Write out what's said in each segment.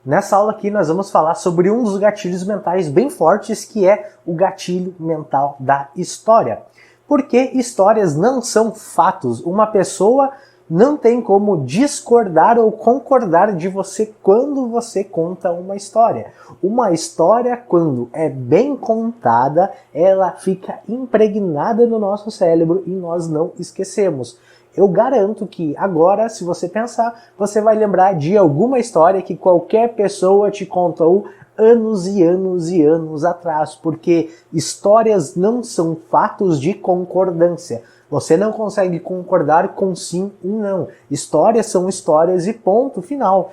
Nessa aula aqui nós vamos falar sobre um dos gatilhos mentais bem fortes, que é o gatilho mental da história. Porque histórias não são fatos. Uma pessoa não tem como discordar ou concordar de você quando você conta uma história. Uma história, quando é bem contada, ela fica impregnada no nosso cérebro e nós não esquecemos. Eu garanto que agora, se você pensar, você vai lembrar de alguma história que qualquer pessoa te contou anos e anos e anos atrás, porque histórias não são fatos de concordância. Você não consegue concordar com sim e não. Histórias são histórias e ponto final.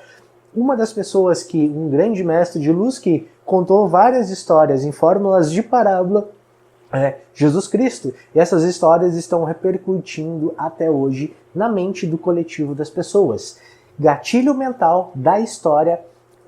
Uma das pessoas um grande mestre de luz que contou várias histórias em fórmulas de parábola, Jesus Cristo. E essas histórias estão repercutindo até hoje na mente do coletivo das pessoas. Gatilho mental da história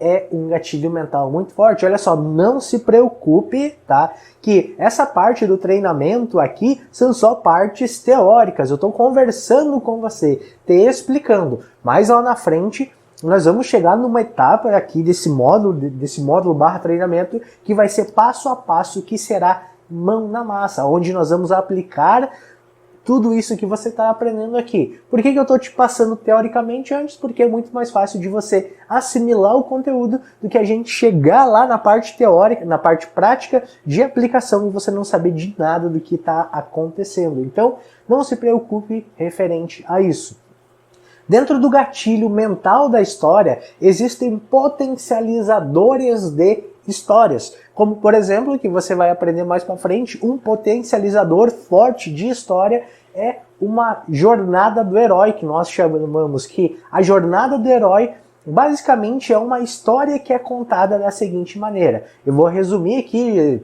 é um gatilho mental muito forte. Olha só, não se preocupe, tá? Que essa parte do treinamento aqui são só partes teóricas. Eu estou conversando com você, te explicando. Mas lá na frente nós vamos chegar numa etapa aqui desse módulo barra treinamento, que vai ser passo a passo, que será mão na massa, onde nós vamos aplicar tudo isso que você está aprendendo aqui. Por que eu estou te passando teoricamente antes? Porque é muito mais fácil de você assimilar o conteúdo do que a gente chegar lá na parte teórica, na parte prática de aplicação, e você não saber de nada do que está acontecendo. Então, não se preocupe referente a isso. Dentro do gatilho mental da história, existem potencializadores de histórias, como por exemplo, que você vai aprender mais para frente, um potencializador forte de história é uma jornada do herói, que nós chamamos que a jornada do herói basicamente é uma história que é contada da seguinte maneira. Eu vou resumir aqui,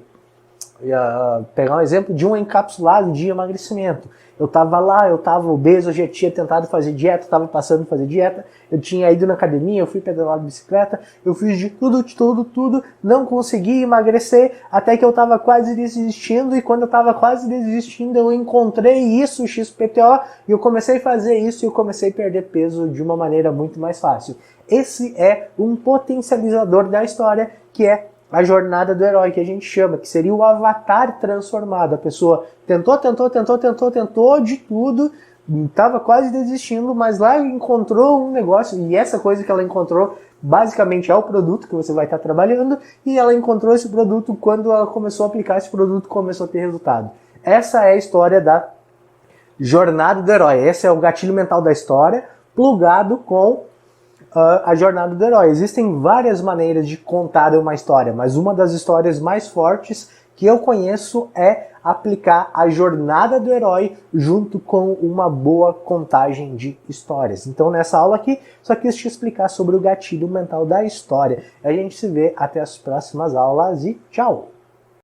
pegar um exemplo de um encapsulado de emagrecimento. Eu estava lá, eu estava obeso, eu já tinha tentado fazer dieta, estava passando a fazer dieta, eu tinha ido na academia, eu fui pedalar de bicicleta, eu fiz de tudo, não consegui emagrecer, até que eu estava quase desistindo, e quando eu estava quase desistindo, eu encontrei isso, o XPTO, e eu comecei a fazer isso, e eu comecei a perder peso de uma maneira muito mais fácil. Esse é um potencializador da história, que é a jornada do herói, que a gente chama, que seria o avatar transformado. A pessoa tentou de tudo, estava quase desistindo, mas lá encontrou um negócio, e essa coisa que ela encontrou basicamente é o produto que você vai estar trabalhando, e ela encontrou esse produto. Quando ela começou a aplicar esse produto, começou a ter resultado. Essa é a história da jornada do herói. Esse é o gatilho mental da história, plugado com a jornada do herói. Existem várias maneiras de contar uma história, mas uma das histórias mais fortes que eu conheço é aplicar a jornada do herói junto com uma boa contagem de histórias. Então, nessa aula aqui, só quis te explicar sobre o gatilho mental da história. A gente se vê até as próximas aulas e tchau!